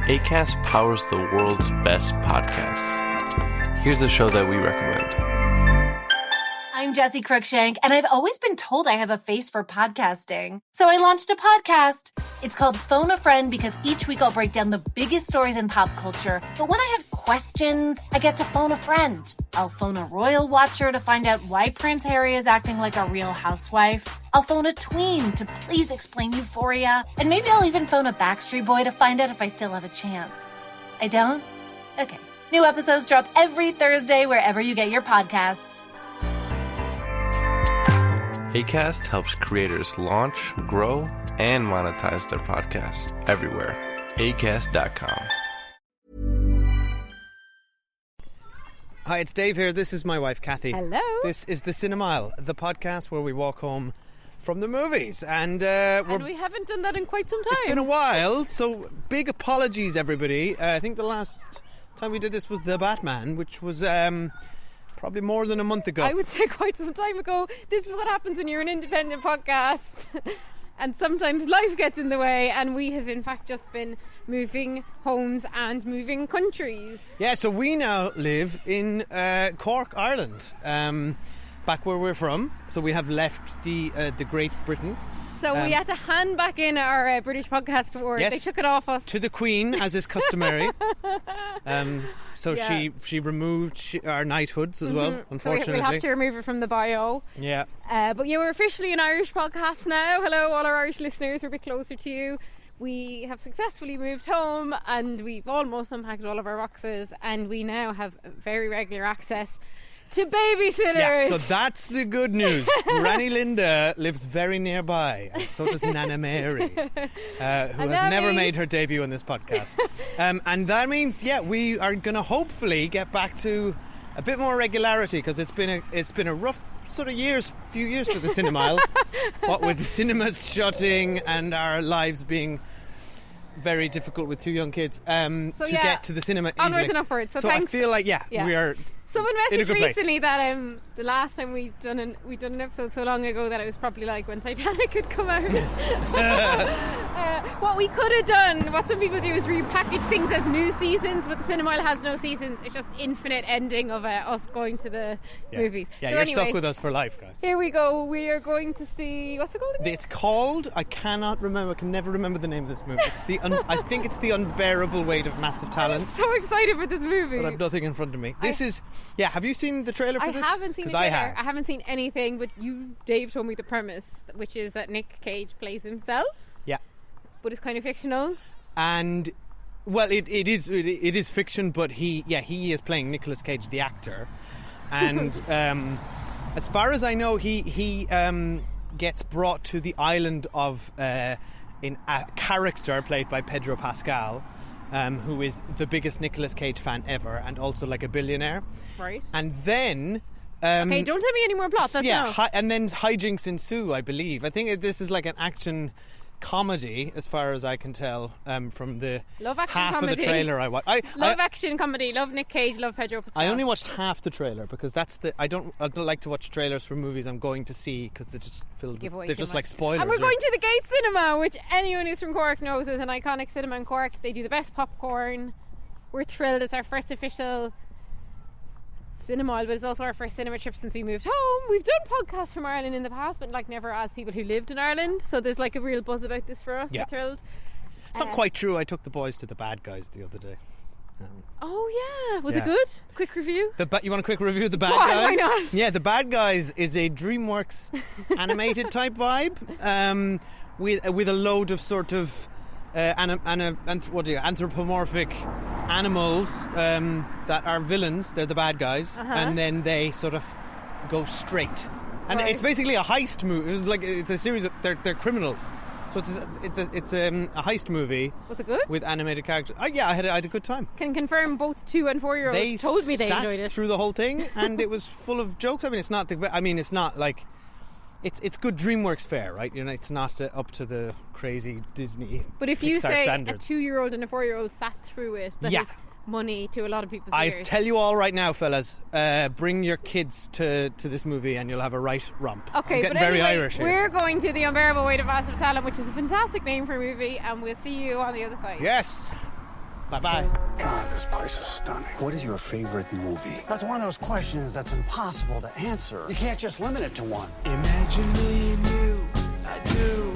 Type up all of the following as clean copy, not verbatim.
Acast powers the world's best podcasts. Here's a show that we recommend. I'm Jessie Cruikshank, and I've always been told I have a face for podcasting. So I launched a podcast. It's called Phone a Friend because each week I'll break down the biggest stories in pop culture. But when I have questions, I get to phone a friend. I'll phone a royal watcher to find out why Prince Harry is acting like a real housewife. I'll phone a tween to please explain Euphoria. And maybe I'll even phone a Backstreet Boy to find out if I still have a chance. I don't? Okay. New episodes drop every Thursday wherever you get your podcasts. Acast helps creators launch, grow, and monetize their podcasts everywhere. Acast.com. Hi, it's Dave here. This is my wife, Kathy. Hello. This is the Cinemile, the podcast where we walk home from the movies. And we haven't done that in quite some time. It's been a while, so big apologies, everybody. I think the last time we did this was The Batman, which was probably more than a month ago. I would say quite some time ago. This is what happens when you're an independent podcast. And sometimes life gets in the way, and we have in fact just been moving homes and moving countries. Yeah, so we now live in Cork, Ireland, back where we're from. So we have left the Great Britain. So we had to hand back in our British podcast award. Yes, they took it off us. To the Queen, as is customary. So Yeah. she removed our knighthoods as well, unfortunately. So we'll have to remove it from the bio. Yeah. But yeah, we're officially an Irish podcast now. Hello, all our Irish listeners. We're a bit closer to you. We have successfully moved home, and we've almost unpacked all of our boxes, and we now have very regular access to babysitters. Yeah, so that's the good news. Granny Linda lives very nearby, and so does Nana Mary, who has never made her debut on this podcast. And that means, we are going to hopefully get back to a bit more regularity, because it's been a rough sort of few years for the Cinemile. What with the cinemas shutting and our lives being very difficult with two young kids get to the cinema easily. Onwards and upwards. So I feel like we are. Someone in a messaged good recently that the last time we'd done an episode so long ago that it was probably like when Titanic had come out. What we could have done, what some people do, is repackage things as new seasons, but the Cinemile has no seasons. It's just infinite ending of us going to the movies. Yeah, so you're anyway, stuck with us for life, guys. Here we go. We are going to see, what's it called again? It's called, I cannot remember, I can never remember the name of this movie. It's I think it's The Unbearable Weight of Massive Talent. I'm so excited for this movie. But I've nothing in front of me. This is, have you seen the trailer for this? I haven't seen the trailer. I haven't seen anything, but Dave told me the premise, which is that Nick Cage plays himself. Yeah. But it's kind of fictional. And, well, it is fiction, but he is playing Nicolas Cage, the actor. And as far as I know, he gets brought to the island of in a character played by Pedro Pascal, who is the biggest Nicolas Cage fan ever, and also like a billionaire. Right. And then okay, don't tell me any more plots. And then hijinks ensue, I believe. I think this is like an action comedy, as far as I can tell, from the half comedy. of the trailer I watched. Action comedy. Love Nick Cage. Love Pedro Pascal. I only watched half the trailer because I don't like to watch trailers for movies I'm going to see, because they're just they're just like spoilers. And we're going to the Gate Cinema, which anyone who's from Cork knows is an iconic cinema in Cork. They do the best popcorn. We're thrilled. It's our first official Cinemile, but it's also our first cinema trip since we moved home. We've done podcasts from Ireland in the past, but like never as people who lived in Ireland, so there's like a real buzz about this for us. We're thrilled. It's not quite true. I took the boys to The Bad Guys the other day. Was it good? Quick review? You want a quick review of The Bad Guys? Why not? Yeah, The Bad Guys is a DreamWorks animated type vibe, with a load of sort of anthropomorphic animals that are villains. They're the bad guys, and then they sort of go straight. And it's basically a heist movie. It's a series of they're criminals. So it's a heist movie. Was it good? With animated characters. I had a good time. Can confirm both 2 and 4 year olds they told me they enjoyed it. Sat through the whole thing, and it was full of jokes. I mean, it's not like. It's good DreamWorks fare, right? You know, it's not up to the crazy Disney. But if you Pixar say standards. a 2-year-old and a 4-year-old sat through it, that is money to a lot of people's ears. I tell you all right now, fellas, bring your kids to this movie and you'll have a right romp. Okay, I'm getting but very anyway, Irish here. We're going to The Unbearable Weight of Massive Talent, which is a fantastic name for a movie, and we'll see you on the other side. Yes. Bye-bye. God, this place is stunning. What is your favorite movie? That's one of those questions that's impossible to answer. You can't just limit it to one. Imagine me and you, I do.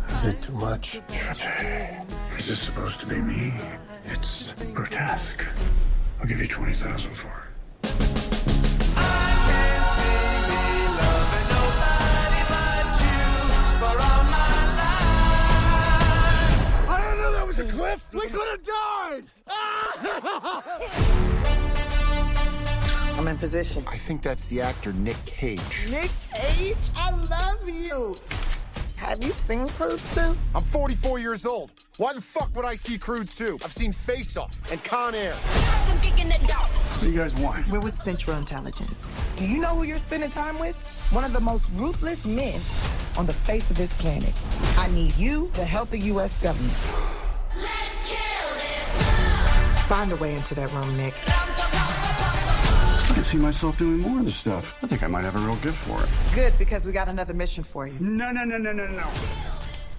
Is it too much? Is this supposed to be me? It's grotesque. I'll give you 20,000 for it. I can't see me loving nobody but you for all my life. I didn't know that was a cliff. We could have died. I'm in position. I think that's the actor Nick Cage. Nick Cage, I love you. Have you seen Crudes 2? I'm 44 years old. Why the fuck would I see Crudes 2? I've seen Face Off and Con Air. What do you guys want? We're with Central Intelligence. Do you know who you're spending time with? One of the most ruthless men on the face of this planet. I need you to help the U.S. government. Let's kill this. Find a way into that room, Nick. I can see myself doing more of this stuff. I think I might have a real gift for it. Good, because we got another mission for you. No.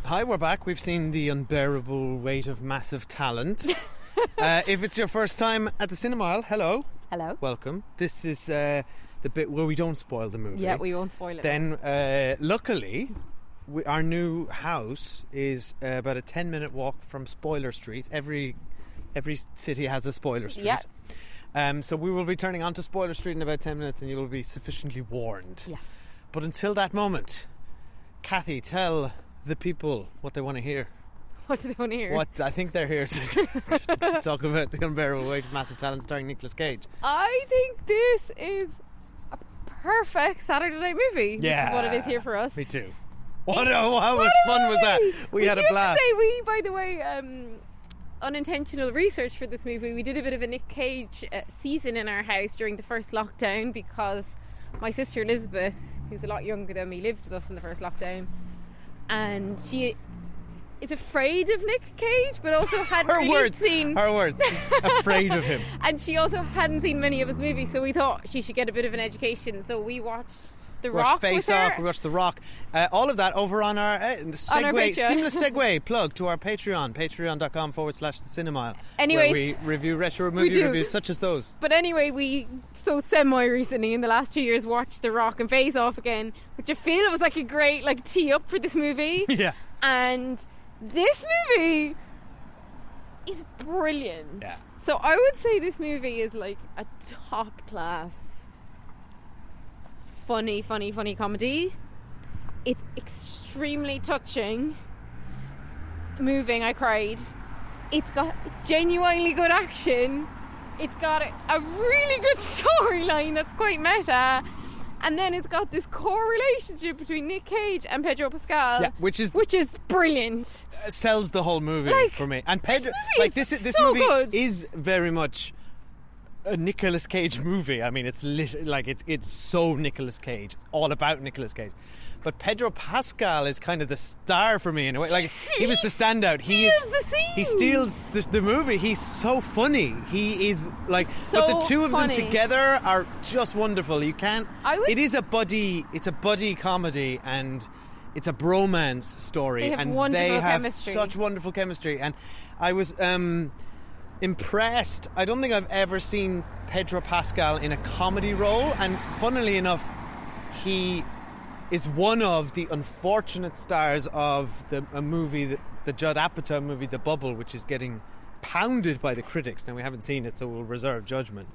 Hi, we're back. We've seen the unbearable weight of massive talent. If it's your first time at the Cinemile, hello. Hello. Welcome. This is the bit where we don't spoil the movie. Yeah, we won't spoil it. Then, luckily, our new house is about a 10-minute walk from Spoiler Street. Every city has a Spoiler Street. Yeah. So we will be turning onto Spoiler Street in about 10 minutes and you will be sufficiently warned. Yeah. But until that moment, Kathy, tell the people what they want to hear. What do they want to hear? What I think they're here to talk about the unbearable weight of massive talent starring Nicolas Cage. I think this is a perfect Saturday night movie. Yeah. Which is what it is here for us. Me too. How much fun was that? We had a blast. We, by the way, unintentional research for this movie. We did a bit of a Nick Cage season in our house during the first lockdown because my sister Elizabeth, who's a lot younger than me, lived with us in the first lockdown, and she is afraid of Nick Cage, but also hadn't seen her words. She's afraid of him, and she also hadn't seen many of his movies. So we thought she should get a bit of an education. So we watched The Rock. Face Off. We watched The Rock. All of that over on our seamless segue plug to our Patreon, patreon.com/theCinemile. Anyways, where we review retro movie reviews such as those. But anyway, we semi-recently in the last 2 years watched The Rock and Face Off again, which I feel was like a great tee up for this movie. Yeah. And this movie is brilliant. Yeah. So I would say this movie is like a top class funny comedy. It's extremely touching, moving. I cried. It's got genuinely good action. It's got a really good storyline that's quite meta, and then it's got this core relationship between Nick Cage and Pedro Pascal, Yeah, which is brilliant. Sells the whole movie for me. And Pedro, this so movie good. is very much a Nicolas Cage movie. I mean, it's it's so Nicolas Cage. It's all about Nicolas Cage. But Pedro Pascal is kind of the star for me in a way. Like, he was the standout. He steals the movie. He's so funny. He is but the two of them together are just wonderful. You can't. It is a buddy. It's a buddy comedy and it's a bromance story. They have chemistry. Such wonderful chemistry. And I was impressed. I don't think I've ever seen Pedro Pascal in a comedy role. And funnily enough, he is one of the unfortunate stars of a movie, the Judd Apatow movie, The Bubble, which is getting pounded by the critics. Now, we haven't seen it, so we'll reserve judgment.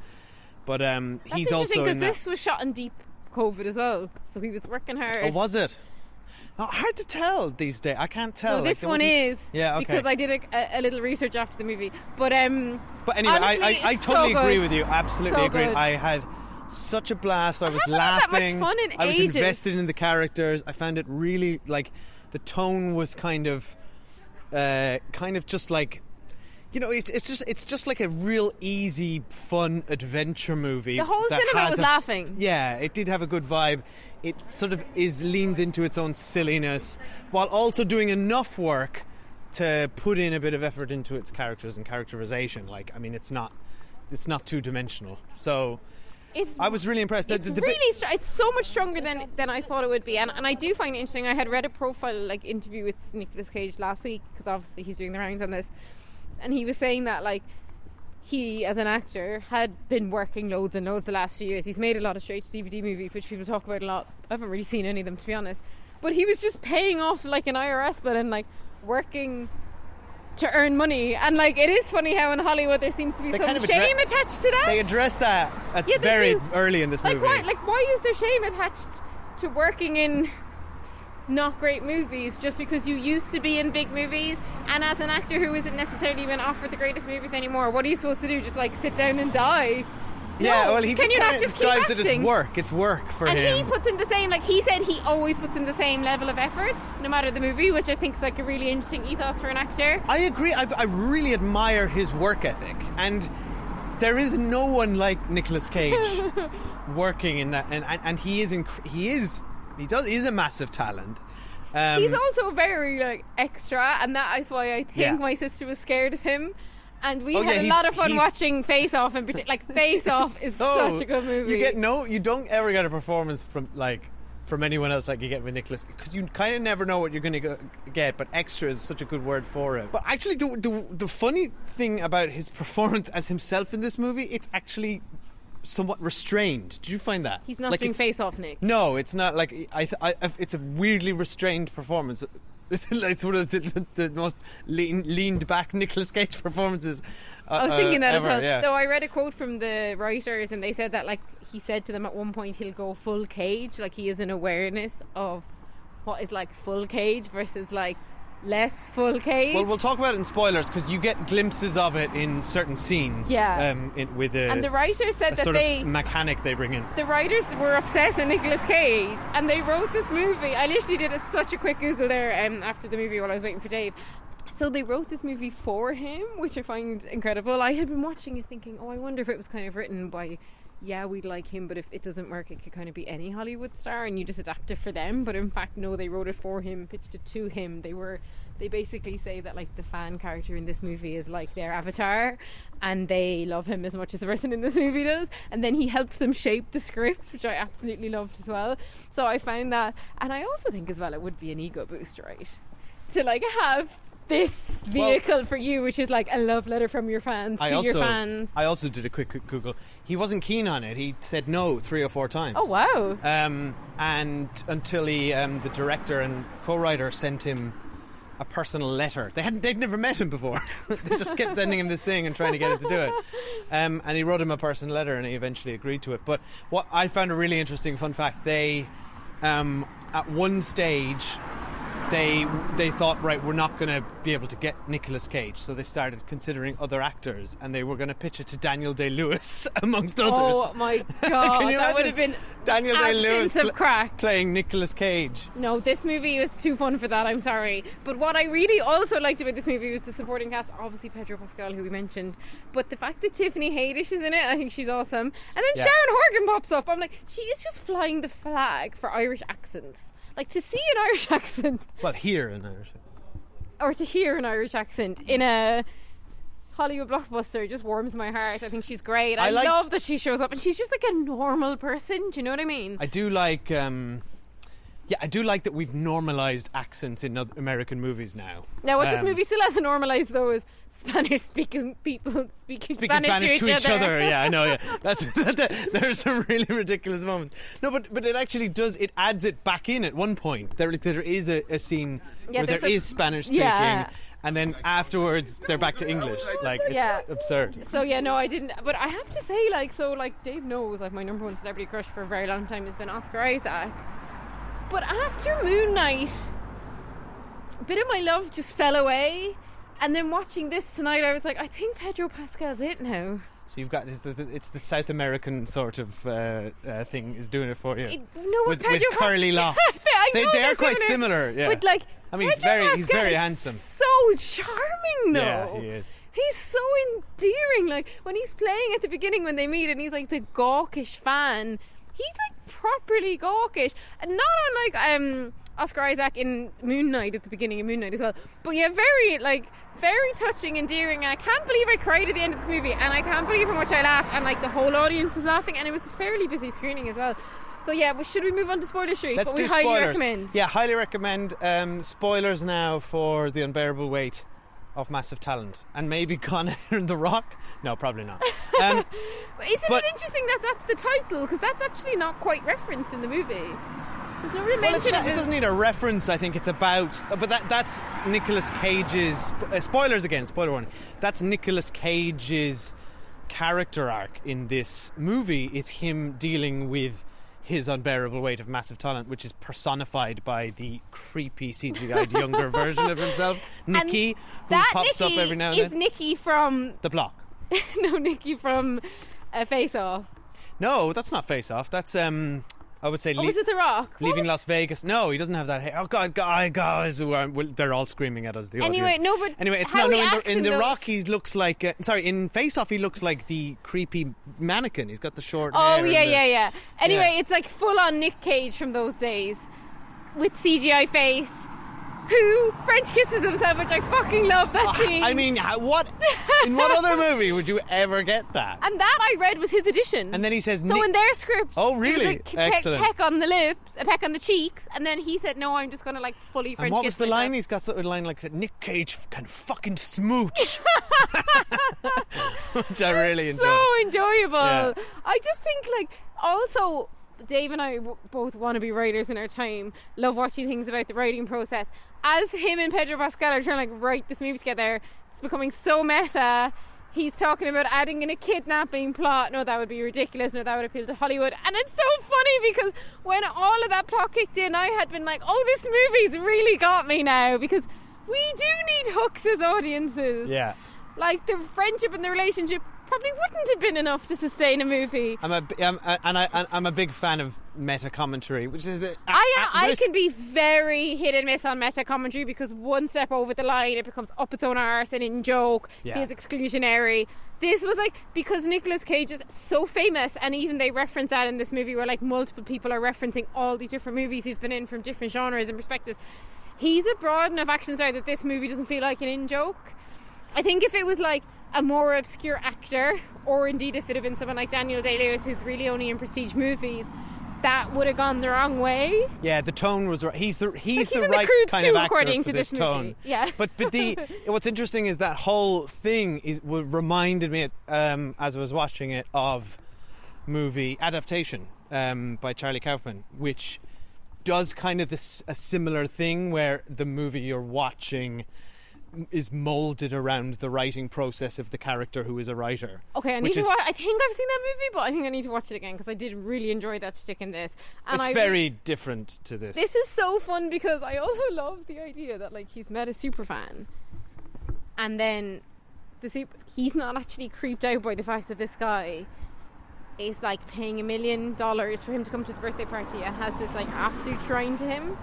But he's also in that. Because this was shot in deep COVID as well, so he was working hard. Oh, was it? Oh, hard to tell these days. I can't tell. No, this one is. Yeah, okay. Because I did a little research after the movie. But anyway, honestly, I totally so agree good. with you. Absolutely So agree. good. I had such a blast. I was haven't had that much laughing. fun in I was ages. invested in the characters. I found it really the tone was kind of just like, it's just like a real easy, fun adventure movie. The whole cinema was laughing. Yeah, it did have a good vibe. It sort of leans into its own silliness while also doing enough work to put in a bit of effort into its characters and characterization. It's not two-dimensional. So I was really impressed. It's so much stronger than I thought it would be, and I do find it interesting. I had read a profile interview with Nicolas Cage last week because obviously he's doing the rounds on this, and he was saying that he, as an actor, had been working loads and loads the last few years. He's made a lot of straight-to-DVD movies, which people talk about a lot. I haven't really seen any of them, to be honest. But he was just paying off like an IRS bill and like working to earn money. And like, it is funny how in Hollywood there seems to be They some kind of shame attached to that. They address that Yeah, they very do. early in this movie. Why is there shame attached to working in not great movies just because you used to be in big movies? And as an actor who isn't necessarily been offered the greatest movies anymore, what are you supposed to do? Just like sit down and die? Yeah, No, well, he can just you kind not of just keep describes it as acting? work. It's work for And him. he puts in the same, like he said, he always puts in the same level of effort, no matter the movie, which I think is like a really interesting ethos for an actor. I agree. I really admire his work ethic, and there is no one like Nicolas Cage working in that. And he is a massive talent. He's also very like extra, and that is why I think Yeah. my sister was scared of him. And we Oh, had yeah, a lot of fun he's- watching Face Off, in particular. Like Face Off is So, such a good movie. you don't ever get a performance from anyone else like you get with Nicolas, because you kind of never know what you're going to get. But extra is such a good word for it. But actually, the funny thing about his performance as himself in this movie, it's actually somewhat restrained. Did you find that? He's not Like, doing it's- Face Off, Nick. No, it's not like it's a weirdly restrained performance. It's one of the most leaned back Nicolas Cage performances. I was thinking that ever, as well. yeah. Though I read a quote from the writers, and they said that like he said to them at one point he'll go full Cage, like he has an awareness of what is like full Cage versus like less full Cage. Well, we'll talk about it in spoilers because you get glimpses of it in certain scenes. Yeah. With a, and the writers said a that sort they of mechanic they bring in. the writers were obsessed with Nicolas Cage, and they wrote this movie. I literally did such a quick Google there after the movie while I was waiting for Dave. So they wrote this movie for him, which I find incredible. I had been watching it thinking, I wonder if it was kind of written by, we'd like him, but if it doesn't work, it could kind of be any Hollywood star, and you just adapt it for them. But in fact, no, they wrote it for him, pitched it to him. They basically say that like the fan character in this movie is like their avatar, and they love him as much as the person in this movie does. And then he helped them shape the script, which I absolutely loved as well. So I found that, and I also think as well it would be an ego boost, right? To like have this vehicle for you, which is like a love letter from your fans to your fans. I also did a quick Google. He wasn't keen on it. He said no 3 or 4 times. Oh wow! And until the director and co-writer sent him a personal letter. They'd never met him before. They just kept sending him this thing and trying to get him to do it. And he wrote him a personal letter, and he eventually agreed to it. But what I found a really interesting fun fact, they at one stage they thought, right, we're not going to be able to get Nicolas Cage, so they started considering other actors, and they were going to pitch it to Daniel Day-Lewis amongst others. Oh my god, Can you that would have imagine? been Daniel Day-Lewis of crack. playing Nicolas Cage. No, this movie was too fun for that, I'm sorry. But what I really also liked about this movie was the supporting cast. Obviously Pedro Pascal, who we mentioned, but the fact that Tiffany Haddish is in it, I think she's awesome. And then Yeah. Sharon Horgan pops up. I'm like, she is just flying the flag for Irish accents. Like, to see an Irish accent, Well, here in Irish. or to hear an Irish accent in a Hollywood blockbuster, just warms my heart. I think she's great. I love that she shows up, and she's just like a normal person. Do you know what I mean? I do like, I do like that we've normalised accents in American movies now. Now, what this movie still hasn't normalised, though, is Spanish-speaking people speaking Spanish to each other. Yeah, I know. Yeah, there's some really ridiculous moments. No, but it actually does. It adds it back in at one point. There is a scene where there is Spanish speaking, and then afterwards they're back to English. Like, it's absurd. So yeah, no, I didn't. But I have to say, like, Dave knows, like, my number one celebrity crush for a very long time has been Oscar Isaac. But after Moon Knight, a bit of my love just fell away. And then watching this tonight, I was like, I think Pedro Pascal's it now. So you've got it's the South American sort of thing is doing it for you. With with curly locks. They're quite similar. Yeah. But like, I mean, he's Pedro very Pascal handsome. So charming, though. Yeah, he is. He's so endearing. Like when he's playing at the beginning when they meet, and he's like the gawkish fan. He's like properly gawkish, and not unlike Oscar Isaac in Moon Knight at the beginning of Moon Knight as well. But yeah, very touching, endearing, and I can't believe I cried at the end of this movie, and I can't believe how much I laughed, and like the whole audience was laughing, and it was a fairly busy screening as well. So yeah, well, should we move on to spoiler street? Let's but do we spoilers. highly recommend. Yeah, highly recommend. Spoilers now for The Unbearable Weight of massive talent, and maybe Con Air and The Rock. No, probably not. Isn't it interesting that that's the title? Because that's actually not quite referenced in the movie. There's no real mention of it doesn't need a reference. I think it's about, but that's Nicolas Cage's. Spoilers again. Spoiler warning. That's Nicolas Cage's character arc in this movie. Is him dealing with his unbearable weight of massive talent, which is personified by the creepy CGI'd younger version of himself, Nikki, who pops up every now and then. Is Nikki from The Block? No, Nikki from Face Off. No, that's not Face Off. That's I would say. Was it The Rock? Leaving Las Vegas. No, he doesn't have that hair. Oh God, guys, they're all screaming at us. The audience. Anyway, it's how not. In The Rock, he looks like. In Face Off, he looks like the creepy mannequin. He's got the short hair. Oh yeah. Anyway, it's like full on Nick Cage from those days, with CGI face, who French kisses himself, which I fucking love that scene. I mean, what? In what other movie would you ever get that? And that I read was his addition. And then he says, so in their script, oh really? It was a Excellent. peck on the lips, a peck on the cheeks, and then he said, "No, I'm just going to like fully French." And what was kiss the myself. line? He's got sort of a line like, "Nick Cage can fucking smooch," which I really enjoyed. So enjoyable. Yeah. I just think like also. Dave and I both want to be writers in our time, love watching things about the writing process. As him and Pedro Pascal are trying to like write this movie together, it's becoming so meta. He's talking about adding in a kidnapping plot. No, that would be ridiculous. No, that would appeal to Hollywood. And it's so funny because when all of that plot kicked in, I had been like, oh, this movie's really got me now, because we do need hooks as audiences. Yeah. Like the friendship and the relationship probably wouldn't have been enough to sustain a movie. I'm a big fan of meta commentary, which is I can be very hit and miss on meta commentary, because one step over the line it becomes up its own arse and in joke, feels exclusionary. This was like, because Nicolas Cage is so famous, and even they reference that in this movie where like multiple people are referencing all these different movies he's been in from different genres and perspectives. He's a broad enough action star that this movie doesn't feel like an in-joke. I think if it was like a more obscure actor, or indeed if it had been someone like Daniel Day-Lewis, who's really only in prestige movies, that would have gone the wrong way. Yeah, the tone was right. He's the in right the kind of actor according for to this tone. movie. Yeah. But what's interesting is that whole thing reminded me as I was watching it of movie Adaptation by Charlie Kaufman, which does kind of a similar thing where the movie you're watching is molded around the writing process of the character who is a writer. Okay, I need to watch. I think I've seen that movie, but I think I need to watch it again, because I did really enjoy that stick in this. And it's very different to this. This is so fun because I also love the idea that like he's met a super fan, and then he's not actually creeped out by the fact that this guy is like paying $1 million for him to come to his birthday party and has this like absolute shrine to him.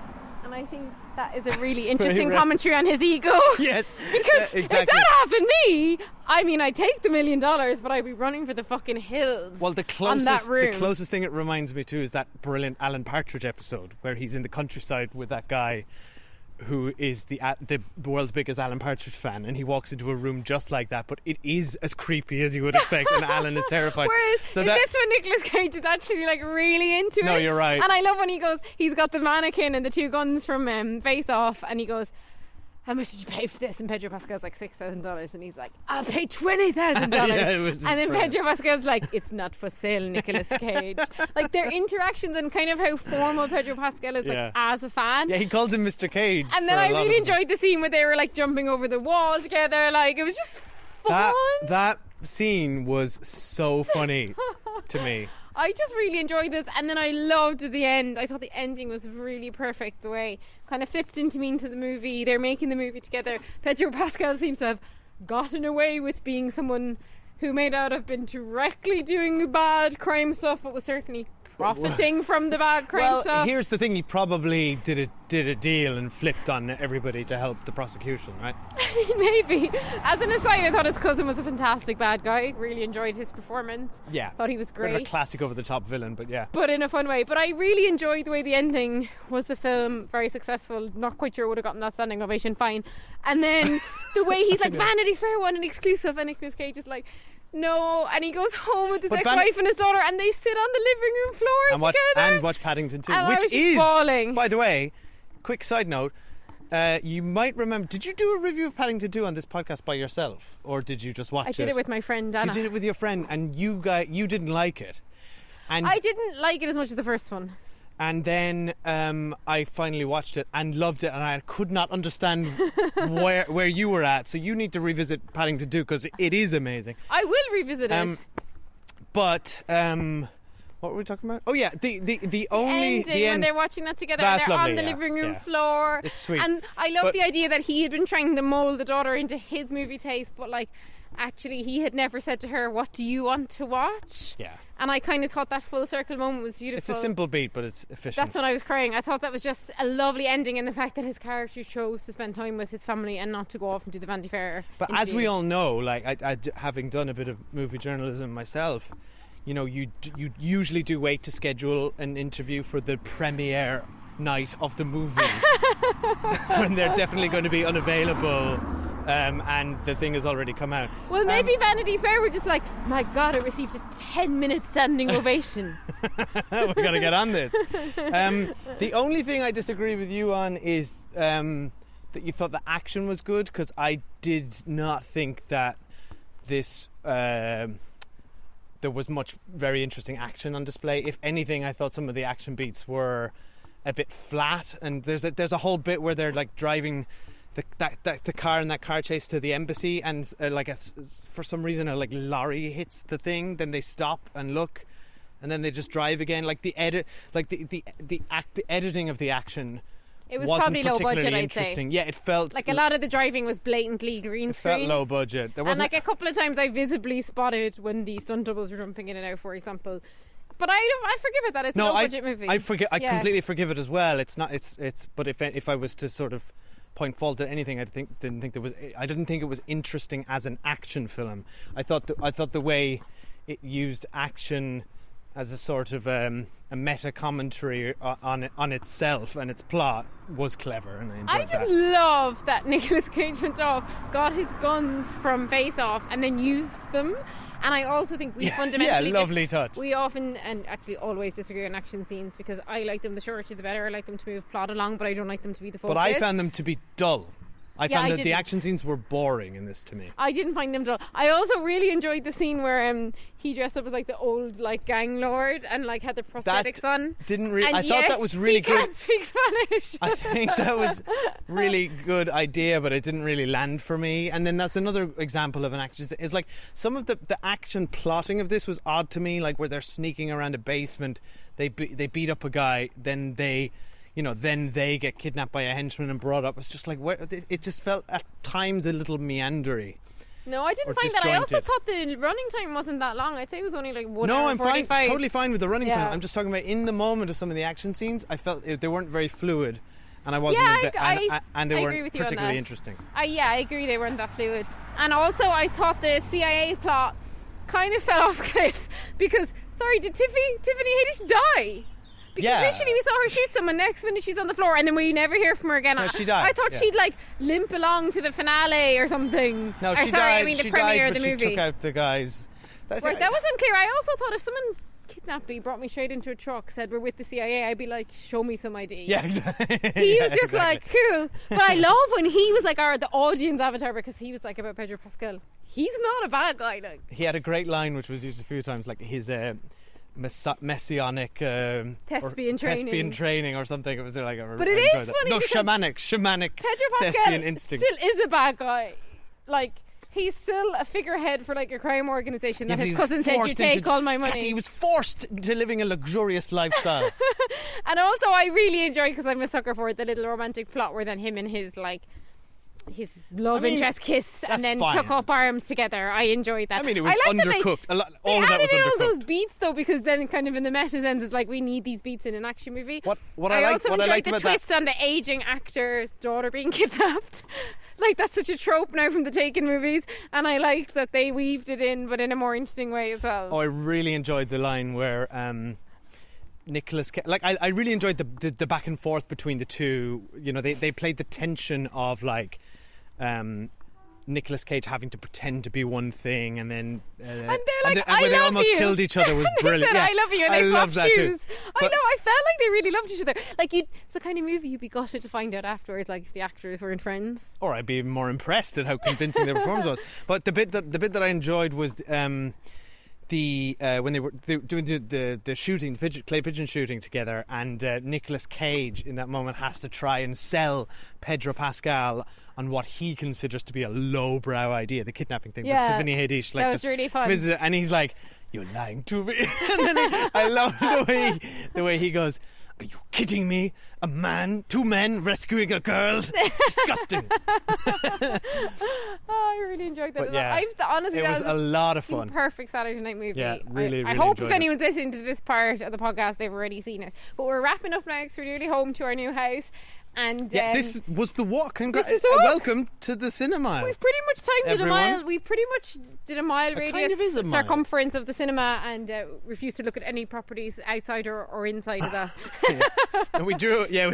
And I think that is a really interesting commentary on his ego. Yes, because exactly. if that happened to me, I mean, I'd take the $1 million, but I'd be running for the fucking hills. Well, the on that room. The closest thing it reminds me to is that brilliant Alan Partridge episode where he's in the countryside with that guy who is the world's biggest Alan Partridge fan, and he walks into a room just like that, but it is as creepy as you would expect, and Alan is terrified. Whereas this one, Nicolas Cage is actually like really into it. No, you're right. And I love when he goes, he's got the mannequin and the two guns from Face Off, and he goes, how much did you pay for this? And Pedro Pascal's like $6,000, and he's like, I'll pay $20,000. Yeah, and then Pedro Pascal's like, it's not for sale, Nicolas Cage. Like their interactions and kind of how formal Pedro Pascal is like as a fan. Yeah, he calls him Mr. Cage. And then I really enjoyed the scene where they were like jumping over the wall together. Like it was just fun. That scene was so funny to me. I just really enjoyed this, and then I loved the end. I thought the ending was really perfect, the way kind of flipped into the movie. They're making the movie together. Pedro Pascal seems to have gotten away with being someone who may not have been directly doing the bad crime stuff, but was certainly profiting from the bad crime stuff. Well, here's the thing: he probably did a deal and flipped on everybody to help the prosecution, right? I mean, maybe. As an aside, I thought his cousin was a fantastic bad guy. Really enjoyed his performance. Yeah, thought he was great. Bit of a classic over-the-top villain, but yeah. But in a fun way. But I really enjoyed the way the ending was. The film very successful. Not quite sure would have gotten that standing ovation. Fine. And then the way he's like Vanity Fair won an exclusive, and Nicolas Cage is like, no, and he goes home with his ex-wife and his daughter, and they sit on the living room floor and together watch Paddington 2, and which I was is bawling. By the way, quick side note, you might remember. Did you do a review of Paddington 2 on this podcast by yourself, or did you just watch it? I did it with my friend Anna. You did it with your friend, and you didn't like it. And I didn't like it as much as the first one. And then I finally watched it and loved it, and I could not understand where you were at. So you need to revisit Paddington 2 because it is amazing. I will revisit it. But what were we talking about? Oh yeah, the only ending the end when they're watching that together That's and they're lovely, on the yeah, living room yeah. floor. It's sweet. And I love But- the idea that he had been trying to mould the daughter into his movie taste, but like actually he had never said to her, "What do you want to watch?" Yeah. And I kind of thought that full circle moment was beautiful. It's a simple beat, but it's efficient. That's when I was crying. I thought that was just a lovely ending, and the fact that his character chose to spend time with his family and not to go off and do the Vanity Fair. But as we all know, like having done a bit of movie journalism myself, you know, you usually do wait to schedule an interview for the premiere night of the movie when they're definitely going to be unavailable. And the thing has already come out. Well, maybe Vanity Fair were just like, my God, it received a 10-minute standing ovation. We've got to get on this. The only thing I disagree with you on is that you thought the action was good, because I did not think that this there was much very interesting action on display. If anything, I thought some of the action beats were a bit flat, and there's a whole bit where they're like driving the car in that car chase to the embassy, and for some reason a like lorry hits the thing, then they stop and look, and then they just drive again. Like the editing of the action, It was wasn't probably low particularly budget, I'd say. interesting. Yeah, it felt Like a lot of the driving was blatantly green it screen. felt low budget. There And wasn't like a couple of times I visibly spotted when the stunt doubles were jumping in and out, for example. But I forgive it that it's a low budget movie. I Yeah. completely forgive it as well. It's not. It's. But if I was to sort of point fault at anything, I didn't think it was interesting as an action film. I thought the way it used action as a sort of a meta commentary on itself and its plot was clever, and I enjoyed I just that. love that Nicolas Cage went off, got his guns from Face Off, and then used them. And I also think we fundamentally lovely touch. We often and actually always disagree on action scenes, because I like them the shorter the better. I like them to move plot along, but I don't like them to be the focus. But I found them to be dull. I Yeah, found I that the didn't. action scenes were boring in this to me. I didn't find them dull. I also really enjoyed the scene where he dressed up as like the old like gang lord and like had the prosthetics on. Didn't really. And I thought yes, that was really he good. can't speak Spanish. I think that was really good idea, but it didn't really land for me. And then that's another example of an action. It's like some of the action plotting of this was odd to me, like where they're sneaking around a basement, they beat up a guy, then they get kidnapped by a henchman and brought up. It's just like it just felt at times a little meandery. No, I didn't Or find that. I also disjointed. thought the running time wasn't that long. I'd say it was only like 1 No, hour I'm 45. fine, totally fine with the running Yeah. time. I'm just talking about in the moment of some of the action scenes. I felt they weren't very fluid, and I wasn't. Yeah, and they I agree weren't with you on particularly that. interesting. I agree they weren't that fluid. And also I thought the CIA plot kind of fell off a cliff because, sorry, did Tiffany Haddish die? Because Yeah. initially we saw her shoot someone, next minute she's on the floor, and then we never hear from her again. No, she died, I thought yeah. she'd like limp along to the finale or something. No, Or, she sorry, died. I mean the she premiere died, of but the movie. she took out the guys. That's Right, that was unclear. I also thought if someone kidnapped me, brought me straight into a truck, said we're with the CIA, I'd be like, show me some ID. Yeah, exactly. He was Yeah, just exactly. like, cool. But I love when he was like the audience avatar, because he was like about Pedro Pascal. He's not a bad guy, like. He had a great line which was used a few times, like his messianic Thespian training. or something. It was like, But it is funny No, because shamanic Pedro Pascal thespian instinct. still is a bad guy. Like, he's still a figurehead for like a crime organisation that Yeah, but his he was cousin said, you forced take into- all my Kathy, money. he was forced into living a luxurious lifestyle. And also I really enjoyed, because I'm a sucker for it, the little romantic plot where then him and his love interest kiss that's and then fine. took up arms together. I enjoyed that. I mean, it was like that undercooked. They All of that was added in all undercooked. those beats though, because then kind of in the meta sense it's like we need these beats in an action movie. What I liked also enjoyed the about twist that. on the aging actor's daughter being kidnapped. Like, that's such a trope now from the Taken movies, and I liked that they weaved it in, but in a more interesting way as well. Oh, I really enjoyed the line where Nicholas, I really enjoyed the back and forth between the two. You know, they played the tension of like Nicolas Cage having to pretend to be one thing, and then And they're like, I when they love almost you. killed each other was They brilliant. said, Yeah, I love you, and I they swapped love that too. shoes. I But- know, I felt like they really loved each other. Like, it's the kind of movie you'd be gutted to find out afterwards, like if the actors weren't friends. Or I'd be more impressed at how convincing their performance was. But the bit that I enjoyed was when they were doing the shooting, the clay pigeon shooting together, and Nicolas Cage in that moment has to try and sell Pedro Pascal on what he considers to be a lowbrow idea, the kidnapping thing. Yeah, But Tiffany Haddish, that was really fun. and he's like, "You're lying to me." And then I love the way he goes, "Are you kidding me? A man, two men rescuing a girl? It's disgusting." Oh, I really enjoyed that. But yeah, Honestly, it that was a lot of the fun. perfect Saturday night movie. Yeah, really, I really hope enjoyed if it. anyone's listening to this part of the podcast, they've already seen it. But we're wrapping up now because we're nearly home to our new house. And Yeah, this was the walk. This is the walk. Welcome to the cinema. we've pretty much timed it a Everyone. mile. We pretty much did a mile It kind radius of is a mile. circumference of the cinema, and refused to look at any properties outside or inside of that. And we drew. Yeah,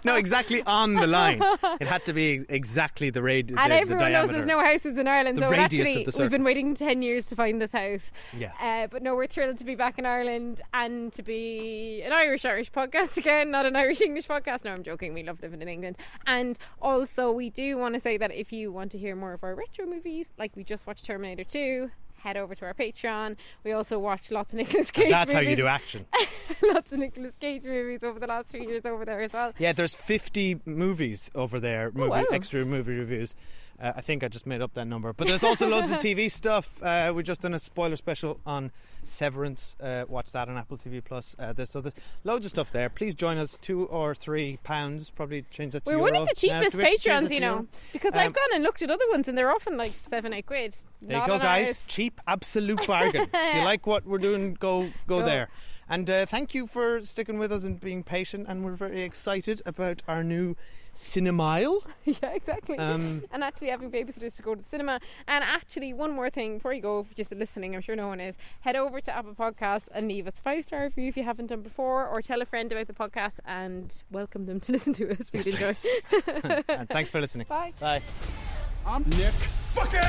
no, exactly on the line. It had to be exactly the radius. And the everyone knows diameter. there's no houses in Ireland, The so radius actually of the we've been circle. waiting 10 years to find this house. Yeah. But no, we're thrilled to be back in Ireland and to be an Irish podcast again, not an Irish English podcast. No, I'm joking. We love living in England. And also, we do want to say that if you want to hear more of our retro movies, like we just watched Terminator 2, head over to our Patreon. We also watched lots of Nicolas Cage That's how movies. you do action. Lots of Nicolas Cage movies over the last 3 years over there as well. Yeah, there's 50 movies over there, wow. extra movie reviews. I think I just made up that number. But there's also loads of TV stuff. We've just done a spoiler special on Severance. Watch that on Apple TV Plus. There's loads of stuff there. Please join us. £2 or £3. Probably change that to We're euro. one of the cheapest do we have to change Patreons, that to you know, euro? because I've gone and looked at other ones and they're often like 7-8 quid. There you Not go, on guys. ours. Cheap, absolute bargain. If you like what we're doing, go there. And thank you for sticking with us and being patient. And we're very excited about our new Cinemile. Yeah, exactly. Um, and actually having babysitters to go to the cinema. And actually, one more thing before you go, for just listening, I'm sure no one is, head over to Apple Podcasts and leave us a 5-star review if you haven't done before, or tell a friend about the podcast and welcome them to listen to it. We'd enjoy. And thanks for listening. Bye. Bye. I'm Nick fucking.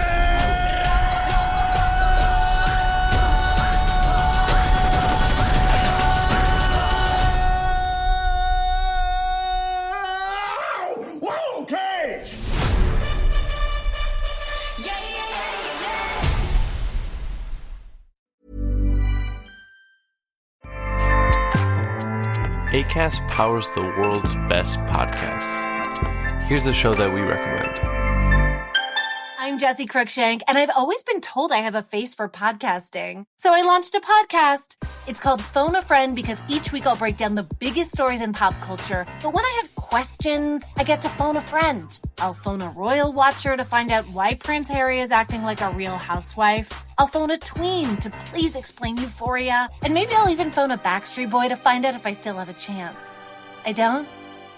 Whoa, Cage! Yeah, yeah, yeah, yeah, yeah. Acast powers the world's best podcasts. Here's a show that we recommend. I'm Jessie Cruikshank, and I've always been told I have a face for podcasting. So I launched a podcast. It's called Phone a Friend because each week I'll break down the biggest stories in pop culture. But when I have questions, I get to phone a friend. I'll phone a royal watcher to find out why Prince Harry is acting like a real housewife. I'll phone a tween to please explain Euphoria. And maybe I'll even phone a Backstreet Boy to find out if I still have a chance. I don't?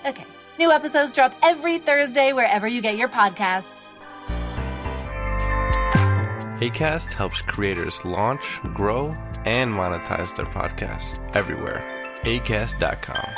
Okay. New episodes drop every Thursday wherever you get your podcasts. Acast helps creators launch, grow, and monetize their podcasts everywhere. Acast.com.